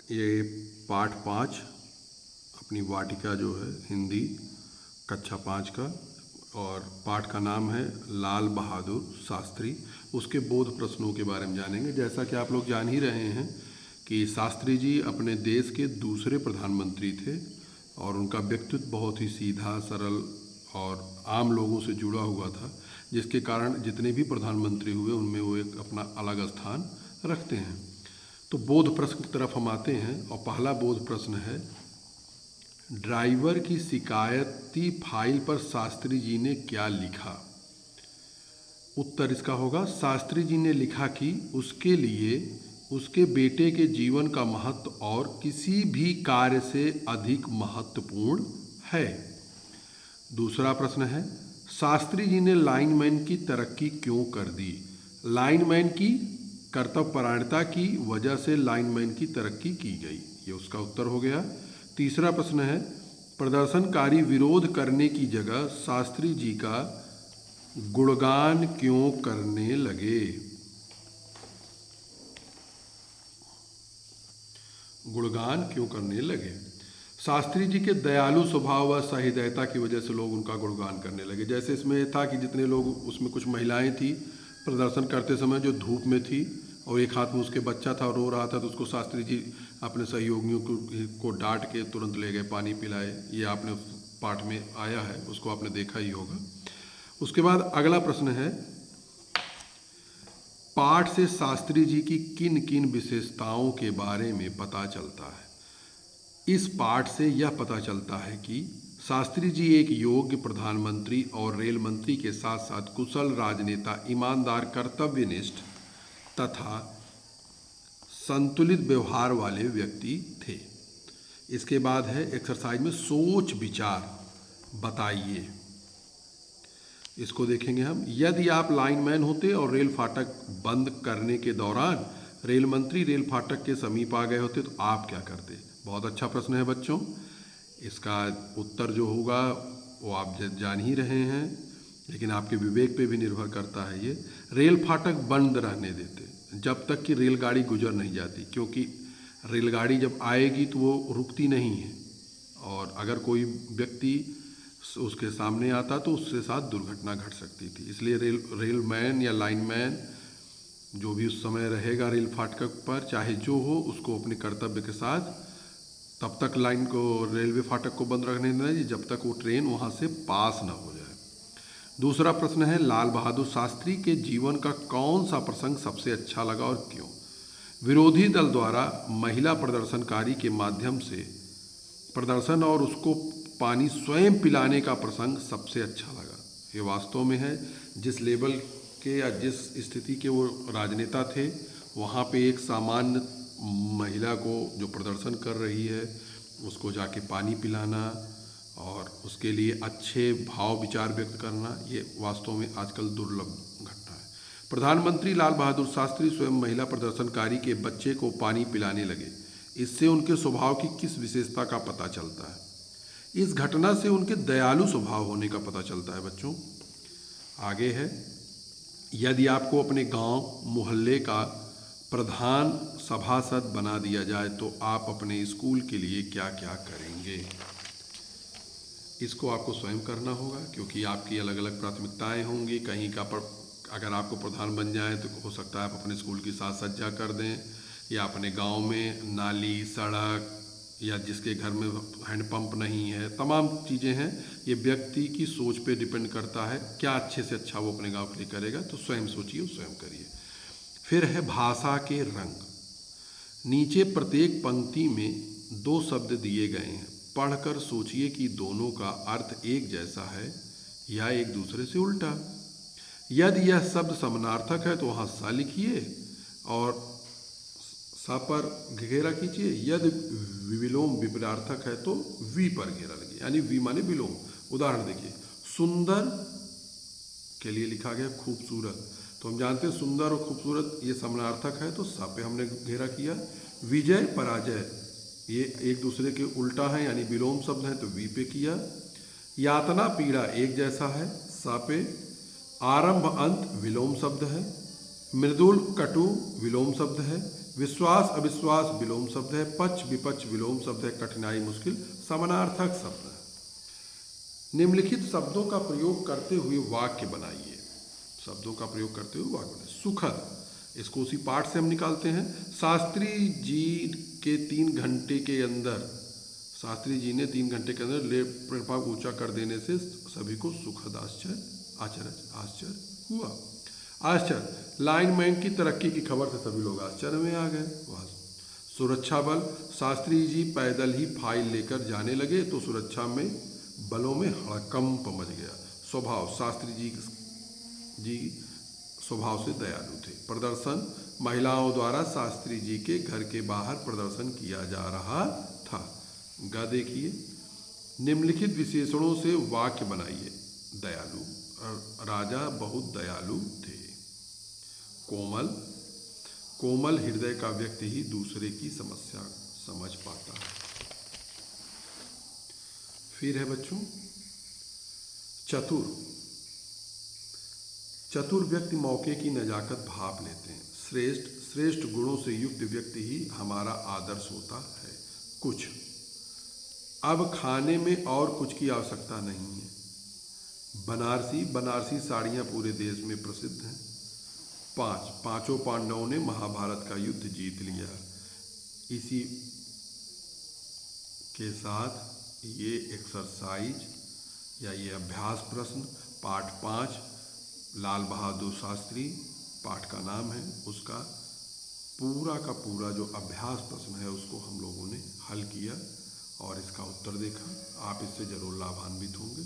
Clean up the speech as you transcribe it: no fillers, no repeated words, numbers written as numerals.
ये पाठ 5 अपनी वाटिका जो है हिंदी कक्षा 5 का, और पाठ का नाम है लाल बहादुर शास्त्री। उसके बोध प्रश्नों के बारे में जानेंगे। जैसा कि आप लोग जान ही रहे हैं कि शास्त्री जी अपने देश के दूसरे प्रधानमंत्री थे और उनका व्यक्तित्व बहुत ही सीधा सरल और आम लोगों से जुड़ा हुआ था, जिसके कारण जितने भी प्रधानमंत्री हुए उनमें वो एक अपना अलग स्थान रखते हैं। तो बोध प्रश्न की तरफ हम आते हैं और पहला बोध प्रश्न है, ड्राइवर की शिकायती फाइल पर शास्त्री जी ने क्या लिखा? उत्तर इसका होगा, शास्त्री जी ने लिखा कि उसके लिए उसके बेटे के जीवन का महत्व और किसी भी कार्य से अधिक महत्वपूर्ण है। दूसरा प्रश्न है, शास्त्री जी ने लाइनमैन की तरक्की क्यों कर दी? लाइनमैन की कर्तव्यपरायणता की वजह से लाइनमैन की तरक्की की गई, ये उसका उत्तर हो गया। तीसरा प्रश्न है, प्रदर्शनकारी विरोध करने की जगह शास्त्री जी का गुणगान क्यों करने लगे? गुणगान क्यों करने लगे? शास्त्री जी के दयालु स्वभाव व सहृदयता की वजह से लोग उनका गुणगान करने लगे। जैसे इसमें था कि जितने लोग, उसमें कुछ महिलाएं थी प्रदर्शन करते समय जो धूप में थी और एक हाथ में उसके बच्चा था और रो रहा था, तो उसको शास्त्री जी अपने सहयोगियों को डांट के तुरंत ले गए, पानी पिलाए। ये आपने पाठ में आया है, उसको आपने देखा ही होगा। उसके बाद अगला प्रश्न है, पाठ से शास्त्री जी की किन किन विशेषताओं के बारे में पता चलता है? इस पाठ से यह पता चलता है कि शास्त्री जी एक योग्य प्रधानमंत्री और रेल मंत्री के साथ साथ कुशल राजनेता, ईमानदार, कर्तव्यनिष्ठ तथा संतुलित व्यवहार वाले व्यक्ति थे। इसके बाद है एक्सरसाइज में सोच विचार बताइए। इसको देखेंगे हम। यदि आप लाइनमैन होते और रेल फाटक बंद करने के दौरान रेल मंत्री रेल फाटक के समीप आ गए होते तो आप क्या करते? बहुत अच्छा प्रश्न है बच्चों। इसका उत्तर जो होगा वो आप जान ही रहे हैं, लेकिन आपके विवेक पे भी निर्भर करता है। ये रेल फाटक बंद रहने देते जब तक कि रेलगाड़ी गुजर नहीं जाती, क्योंकि रेलगाड़ी जब आएगी तो वो रुकती नहीं है और अगर कोई व्यक्ति उसके सामने आता तो उसके साथ दुर्घटना घट सकती थी। इसलिए रेलमैन या लाइनमैन जो भी उस समय रहेगा रेल फाटक पर, चाहे जो हो, उसको अपने कर्तव्य के साथ तब तक लाइन को, रेलवे फाटक को बंद रखने देना चाहिए जब तक वो ट्रेन वहाँ से पास ना हो जाए। दूसरा प्रश्न है, लाल बहादुर शास्त्री के जीवन का कौन सा प्रसंग सबसे अच्छा लगा और क्यों? विरोधी दल द्वारा महिला प्रदर्शनकारी के माध्यम से प्रदर्शन और उसको पानी स्वयं पिलाने का प्रसंग सबसे अच्छा लगा। ये वास्तव में है, जिस लेवल के या जिस स्थिति के वो राजनेता थे, वहाँ पे एक सामान्य महिला को जो प्रदर्शन कर रही है उसको जाके पानी पिलाना और उसके लिए अच्छे भाव विचार व्यक्त करना, ये वास्तव में आजकल दुर्लभ घटना है। प्रधानमंत्री लाल बहादुर शास्त्री स्वयं महिला प्रदर्शनकारी के बच्चे को पानी पिलाने लगे। इससे उनके स्वभाव की किस विशेषता का पता चलता है? इस घटना से उनके दयालु स्वभाव होने का पता चलता है बच्चों। आगे है, यदि आपको अपने गांव मोहल्ले का प्रधान सभासद बना दिया जाए तो आप अपने स्कूल के लिए क्या क्या करेंगे? इसको आपको स्वयं करना होगा, क्योंकि आपकी अलग अलग प्राथमिकताएं होंगी। कहीं का अगर आपको प्रधान बन जाए तो हो सकता है आप अपने स्कूल की साज सज्जा कर दें, या अपने गांव में नाली, सड़क, या जिसके घर में हैंडपंप नहीं है, तमाम चीज़ें हैं। ये व्यक्ति की सोच पे डिपेंड करता है क्या अच्छे से अच्छा वो अपने गांव के लिए करेगा। तो स्वयं सोचिए, स्वयं करिए। फिर है भाषा के रंग। नीचे प्रत्येक पंक्ति में 2 शब्द दिए गए हैं, पढ़कर सोचिए कि दोनों का अर्थ एक जैसा है या एक दूसरे से उल्टा। यदि यह शब्द समानार्थक है तो वहाँ सा लिखिए और सा पर घेरा खींचिए। यदि विलोम विपरीतार्थक है तो वी पर घेरा लगिए, यानी वी माने विलोम। उदाहरण देखिए, सुंदर के लिए लिखा गया खूबसूरत, तो हम जानते हैं सुंदर और खूबसूरत ये समानार्थक है तो सा पे हमने घेरा किया। विजय पराजय ये एक दूसरे के उल्टा है, यानी विलोम शब्द है तो वी पे किया। यातना पीड़ा एक जैसा है, सा पे। आरंभ अंत विलोम शब्द है। मृदुल कटु विलोम शब्द है। विश्वास अविश्वास विलोम शब्द है। पक्ष विपक्ष विलोम शब्द है। कठिनाई मुश्किल समानार्थक शब्द है। निम्नलिखित शब्दों का प्रयोग करते हुए वाक्य बनाइए। शब्दों का प्रयोग करते हुए वाक्य बनाइए। सुखद, इसको उसी पाठ से हम निकालते हैं। शास्त्री जी के 3 घंटे के अंदर, शास्त्री जी ने 3 घंटे के अंदर लेपा ऊंचा कर देने से सभी को सुखद आश्चर्य हुआ। आश्चर्य, लाइनमैन की तरक्की की खबर से सभी लोग आश्चर्य में आ गए। वह सुरक्षा बल, शास्त्री जी पैदल ही फाइल लेकर जाने लगे तो सुरक्षा में बलों में हड़कंप मच गया। स्वभाव, शास्त्री जी स्वभाव से दयालु थे। प्रदर्शन, महिलाओं द्वारा शास्त्री जी के घर के बाहर प्रदर्शन किया जा रहा था। ग देखिए, निम्नलिखित विशेषणों से वाक्य बनाइए। दयालु, राजा बहुत दयालु थे। कोमल, कोमल हृदय का व्यक्ति ही दूसरे की समस्या समझ पाता है। फिर है बच्चों चतुर, चतुर व्यक्ति मौके की नजाकत भाप लेते हैं। श्रेष्ठ, श्रेष्ठ गुणों से युक्त व्यक्ति ही हमारा आदर्श होता है। कुछ, अब खाने में और कुछ की आवश्यकता नहीं है। बनारसी, बनारसी साड़ियाँ पूरे देश में प्रसिद्ध हैं। 5, पांचों पांडवों ने महाभारत का युद्ध जीत लिया। इसी के साथ ये एक्सरसाइज या ये अभ्यास प्रश्न पाठ 5 लाल बहादुर शास्त्री पाठ का नाम है, उसका पूरा का पूरा जो अभ्यास प्रश्न है उसको हम लोगों ने हल किया और इसका उत्तर देखा। आप इससे ज़रूर लाभान्वित होंगे।